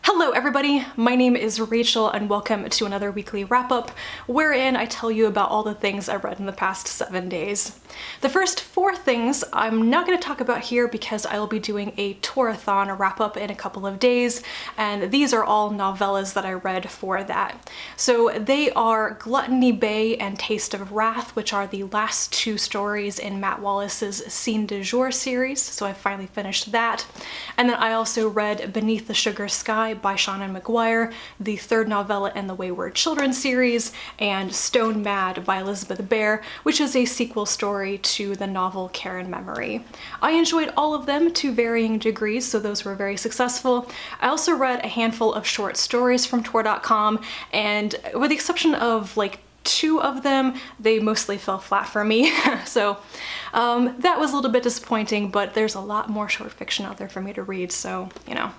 Hello everybody, my name is Rachel and welcome to another weekly wrap-up wherein I tell you about all the things I read in the past 7 days. The first 4 things I'm not going to talk about here because I will be doing a Torathon wrap-up in a couple of days, and these are all novellas that I read for that. So they are Gluttony Bay and Taste of Wrath, which are the last 2 stories in Matt Wallace's Scene du Jour series, so I finally finished that. And then I also read Beneath the Sugar Sky by Seanan McGuire, the 3rd novella in the Wayward Children series, and Stone Mad by Elizabeth Bear, which is a sequel story to the novel Catherynne Memory. I enjoyed all of them to varying degrees, so those were very successful. I also read a handful of short stories from Tor.com, and with the exception of like 2 of them, they mostly fell flat for me. So that was a little bit disappointing, but there's a lot more short fiction out there for me to read, so you know.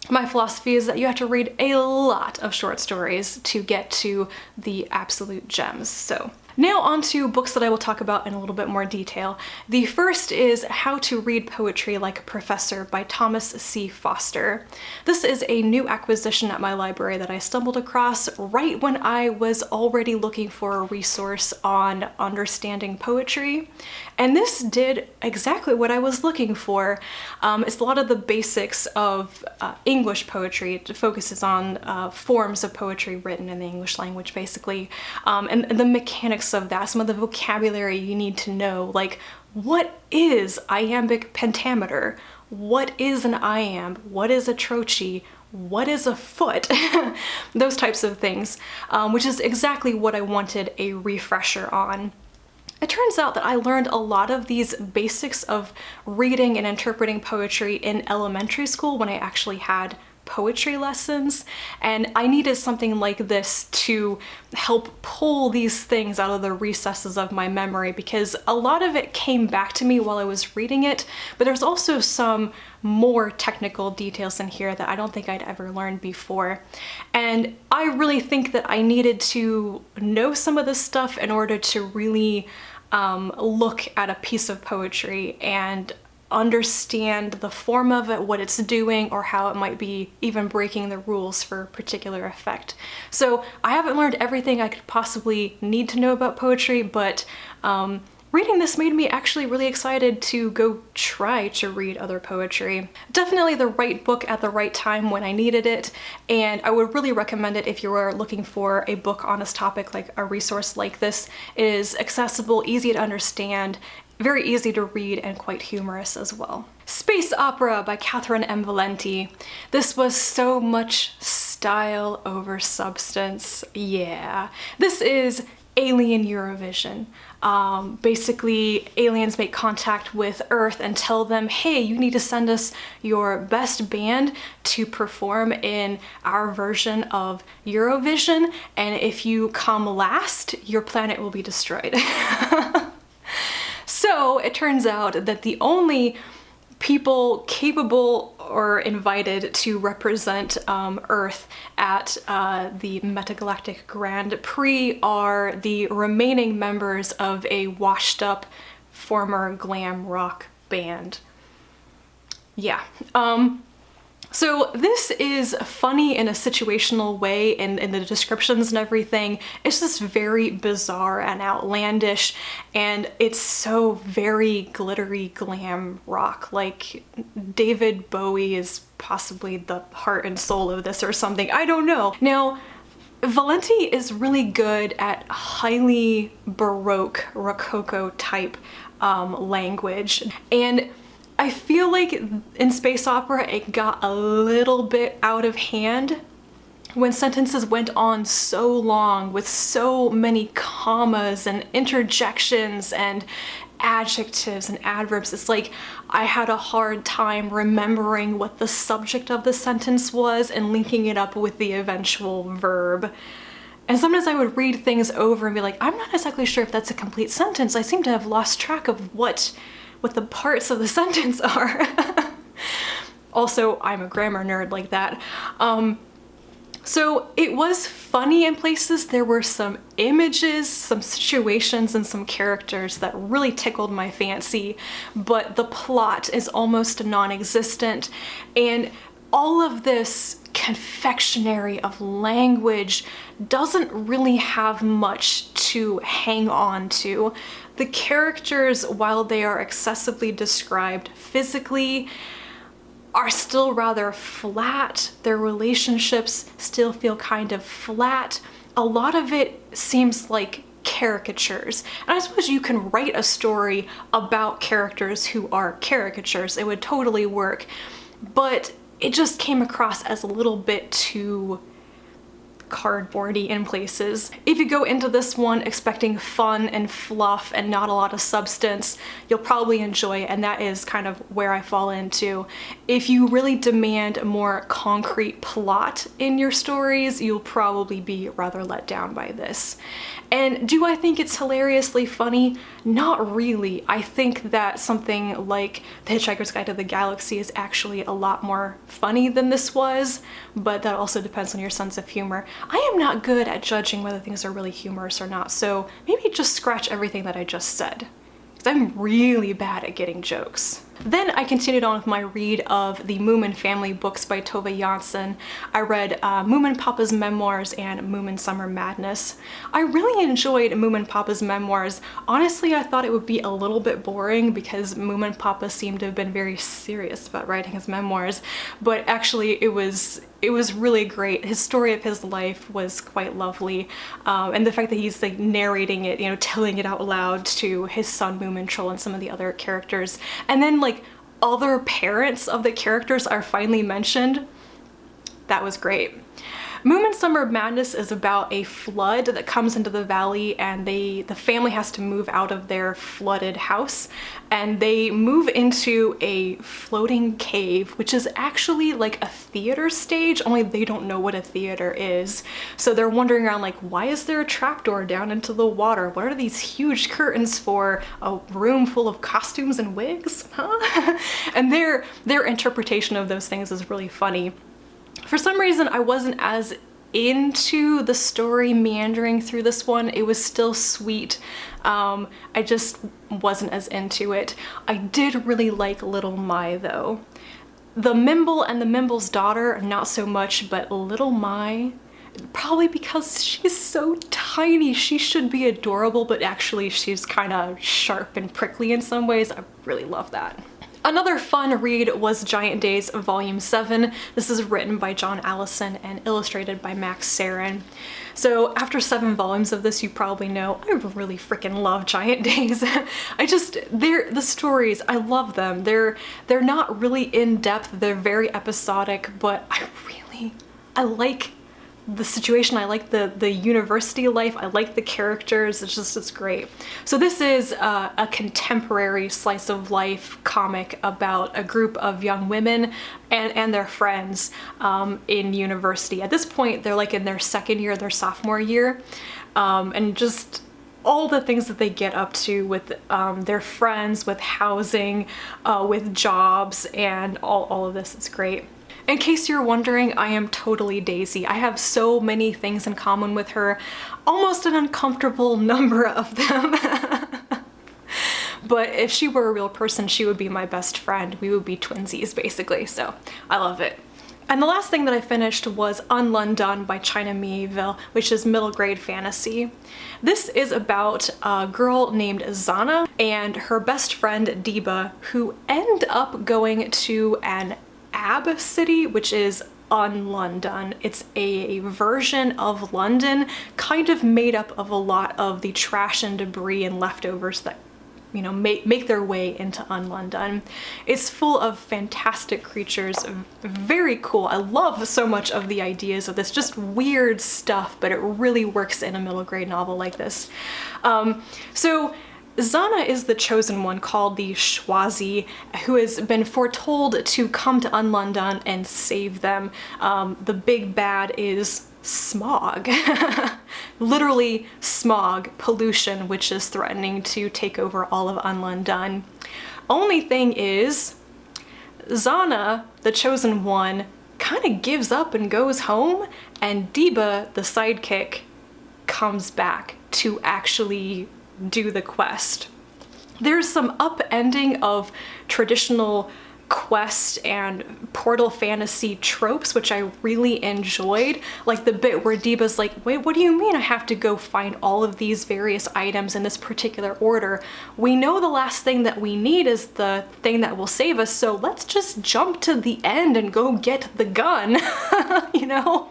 My philosophy is that you have to read a lot of short stories to get to the absolute gems. So now on to books that I will talk about in a little bit more detail. The first is How to Read Poetry Like a Professor by Thomas C. Foster. This is a new acquisition at my library that I stumbled across right when I was already looking for a resource on understanding poetry. And this did exactly what I was looking for. It's a lot of the basics of English poetry. It focuses on forms of poetry written in the English language, basically, and the mechanics of that, some of the vocabulary you need to know, like what is iambic pentameter? What is an iamb? What is a trochee? What is a foot? Those types of things, which is exactly what I wanted a refresher on. It turns out that I learned a lot of these basics of reading and interpreting poetry in elementary school when I actually had poetry lessons, and I needed something like this to help pull these things out of the recesses of my memory, because a lot of it came back to me while I was reading it, but there's also some more technical details in here that I don't think I'd ever learned before. And I really think that I needed to know some of this stuff in order to really look at a piece of poetry and understand the form of it, what it's doing, or how it might be even breaking the rules for a particular effect. So I haven't learned everything I could possibly need to know about poetry, but reading this made me actually really excited to go try to read other poetry. Definitely the right book at the right time when I needed it, and I would really recommend it if you are looking for a book on this topic. Like a resource like this is accessible, easy to understand, very easy to read, and quite humorous as well. Space Opera by Catherynne and Valente. This was so much style over substance. Yeah. This is Alien Eurovision. Basically, aliens make contact with Earth and tell them, hey, you need to send us your best band to perform in our version of Eurovision, and if you come last, your planet will be destroyed. So it turns out that the only people capable or invited to represent Earth at the Metagalactic Grand Prix are the remaining members of a washed up former glam rock band. Yeah. So this is funny in a situational way in the descriptions and everything. It's just very bizarre and outlandish, and it's so very glittery glam rock. Like David Bowie is possibly the heart and soul of this or something. I don't know. Now, Valente is really good at highly Baroque, Rococo type language, and I feel like in space opera it got a little bit out of hand when sentences went on so long with so many commas and interjections and adjectives and adverbs. It's like I had a hard time remembering what the subject of the sentence was and linking it up with the eventual verb. And sometimes I would read things over and be like, I'm not exactly sure if that's a complete sentence. I seem to have lost track of what the parts of the sentence are. Also, I'm a grammar nerd like that. So it was funny in places. There were some images, some situations, and some characters that really tickled my fancy, but the plot is almost non-existent. And all of this confectionery of language doesn't really have much to hang on to. The characters, while they are excessively described physically, are still rather flat. Their relationships still feel kind of flat. A lot of it seems like caricatures. And I suppose you can write a story about characters who are caricatures. It would totally work. But it just came across as a little bit too cardboardy in places. If you go into this one expecting fun and fluff and not a lot of substance, you'll probably enjoy it, and that is kind of where I fall into. If you really demand a more concrete plot in your stories, you'll probably be rather let down by this. And do I think it's hilariously funny? Not really. I think that something like The Hitchhiker's Guide to the Galaxy is actually a lot more funny than this was, but that also depends on your sense of humor. I am not good at judging whether things are really humorous or not, so maybe just scratch everything that I just said, because I'm really bad at getting jokes. Then I continued on with my read of the Moomin family books by Tove Jansson. I read Moominpappa's Memoirs and Moominsummer Madness. I really enjoyed Moominpappa's Memoirs. Honestly, I thought it would be a little bit boring because Moominpappa seemed to have been very serious about writing his memoirs, but actually it was really great. His story of his life was quite lovely, and the fact that he's like narrating it, you know, telling it out loud to his son Moomintroll and some of the other characters, and then like other parents of the characters are finally mentioned. That was great. Moominsummer Madness is about a flood that comes into the valley, and the family has to move out of their flooded house, and they move into a floating cave, which is actually like a theater stage, only they don't know what a theater is. So they're wandering around like, why is there a trapdoor down into the water? What are these huge curtains for? A room full of costumes and wigs? Huh? And their interpretation of those things is really funny. For some reason, I wasn't as into the story meandering through this one. It was still sweet. I just wasn't as into it. I did really like Little Mai though. The Mimble and the Mimble's daughter, not so much, but Little Mai, probably because she's so tiny, she should be adorable, but actually she's kind of sharp and prickly in some ways. I really love that. Another fun read was Giant Days Volume 7. This is written by John Allison and illustrated by Max Sarin. So after 7 volumes of this, you probably know I really freaking love Giant Days. The stories, I love them. They're not really in depth, they're very episodic, but I like the situation, I like the university life, I like the characters, it's great. So this is a contemporary slice of life comic about a group of young women and their friends in university. At this point, they're like in their second year, their sophomore year, and just all the things that they get up to with their friends, with housing, with jobs, and all of this is great. In case you're wondering, I am totally Daisy. I have so many things in common with her, almost an uncomfortable number of them. But if she were a real person, she would be my best friend. We would be twinsies, basically, so I love it. And the last thing that I finished was Lun Dun by China Mieville, which is middle grade fantasy. This is about a girl named Zana and her best friend Deba, who end up going to an Ab city, which is Lun Dun. It's a version of London, kind of made up of a lot of the trash and debris and leftovers that, you know, make their way into Lun Dun. It's full of fantastic creatures, very cool. I love so much of the ideas of this, just weird stuff, but it really works in a middle grade novel like this. So Zana is the chosen one, called the Schwazi, who has been foretold to come to Lun Dun and save them. The big bad is smog. Literally smog, pollution, which is threatening to take over all of Lun Dun. Only thing is, Zana, the chosen one, kind of gives up and goes home, and Deba, the sidekick, comes back to actually do the quest. There's some upending of traditional quest and portal fantasy tropes, which I really enjoyed. Like the bit where Deeba's like, wait, what do you mean I have to go find all of these various items in this particular order? We know the last thing that we need is the thing that will save us, so let's just jump to the end and go get the gun, you know?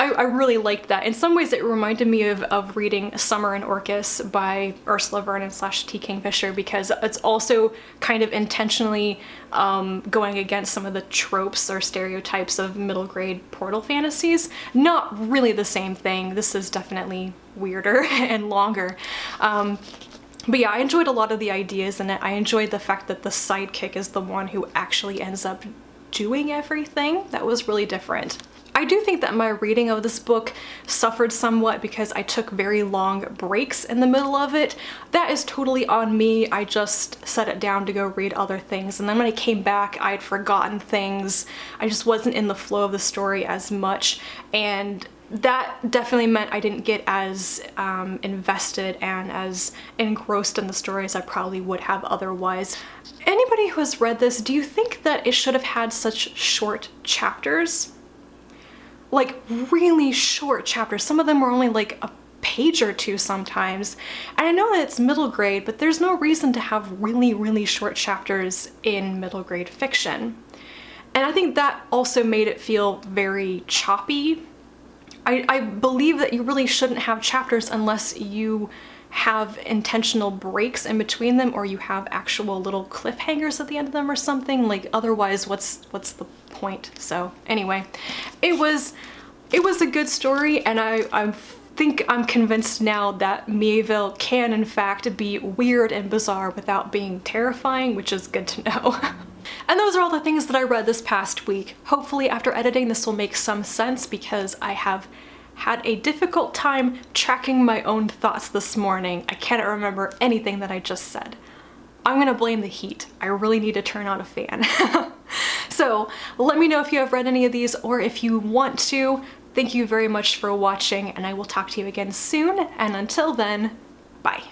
I really liked that. In some ways it reminded me of reading Summer and Orcus by Ursula Vernon / T. Kingfisher, because it's also kind of intentionally going against some of the tropes or stereotypes of middle grade portal fantasies. Not really the same thing. This is definitely weirder and longer. But yeah, I enjoyed a lot of the ideas in it. I enjoyed the fact that the sidekick is the one who actually ends up doing everything. That was really different. I do think that my reading of this book suffered somewhat because I took very long breaks in the middle of it. That is totally on me. I just set it down to go read other things, and then when I came back I'd forgotten things. I just wasn't in the flow of the story as much, and that definitely meant I didn't get as invested and as engrossed in the story as I probably would have otherwise. Anybody who has read this, do you think that it should have had such short chapters? Like really short chapters. Some of them were only like a page or two sometimes. And I know that it's middle grade, but there's no reason to have really, really short chapters in middle grade fiction. And I think that also made it feel very choppy. I believe that you really shouldn't have chapters unless you have intentional breaks in between them, or you have actual little cliffhangers at the end of them or something. Like otherwise what's the point? So anyway, it was a good story, and I think I'm convinced now that Mieville can in fact be weird and bizarre without being terrifying, which is good to know. And those are all the things that I read this past week. Hopefully after editing this will make some sense, because I have had a difficult time tracking my own thoughts this morning. I cannot remember anything that I just said. I'm gonna blame the heat. I really need to turn on a fan. So let me know if you have read any of these, or if you want to. Thank you very much for watching, and I will talk to you again soon, and until then, bye.